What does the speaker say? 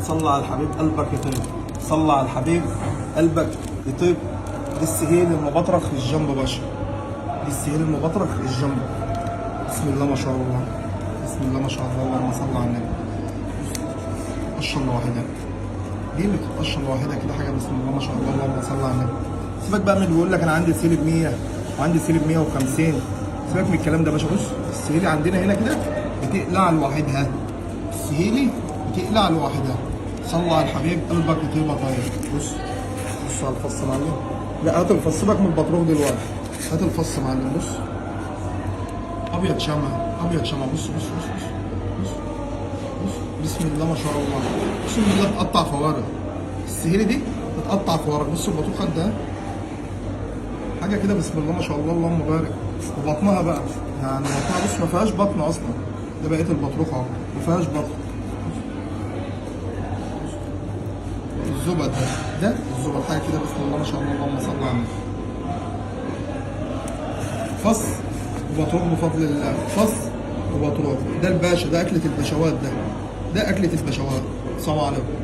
صلى على الحبيب قلبك يطيب. صلى على الحبيب قلبك يطيب. دي السهيل المبطرخ للجنب باشا. دي السهيل المبطرخ للجنب. بسم الله ما شاء الله. بسم الله ما شاء الله. اللهم صل على النبي. قشة لوحدها. دي اللي بتتقشر لوحدها كده حاجه. بسم الله ما شاء الله. اللهم صل على النبي. سيبك بقى من اللي بيقول لك انا عندي سيل ب 100 وعندي سيل ب 150. سيبك من الكلام ده يا باشا. بص السهيلي عندنا هنا كده بتقلع لوحدها. السهيلي بتقلع لوحدها. صلى على الحبيب قلبك يطيبها طيب. بص بص على الفص يا معلم. لا هات الفص. سيبك من البطروخ دلوقتي. هات الفص يا معلم. بص ابيض شمع. ابيض شمع. بص بص بص بص بص بص. بسم الله ما شاء الله. بسم الله بتقطع فوارغ. السهيلي دي بتقطع فوارغ. بص البطروخه ده حاجه كده. بسم الله ما شاء الله. اللهم بارك. وبطنها بقى يعني بطنها بص ما فيهاش بطن اصلا. ده بقيه البطروخه اهو ما فيهاش بطن. الزبد ده الزبد حاجه كده. بسم الله ما شاء الله. اللهم صل على النبي. فص وبطروخ بفضل الله. فص وبطروخ. ده الباشا. ده اكله البشوات. ده اكله البشوات. السلام عليكم.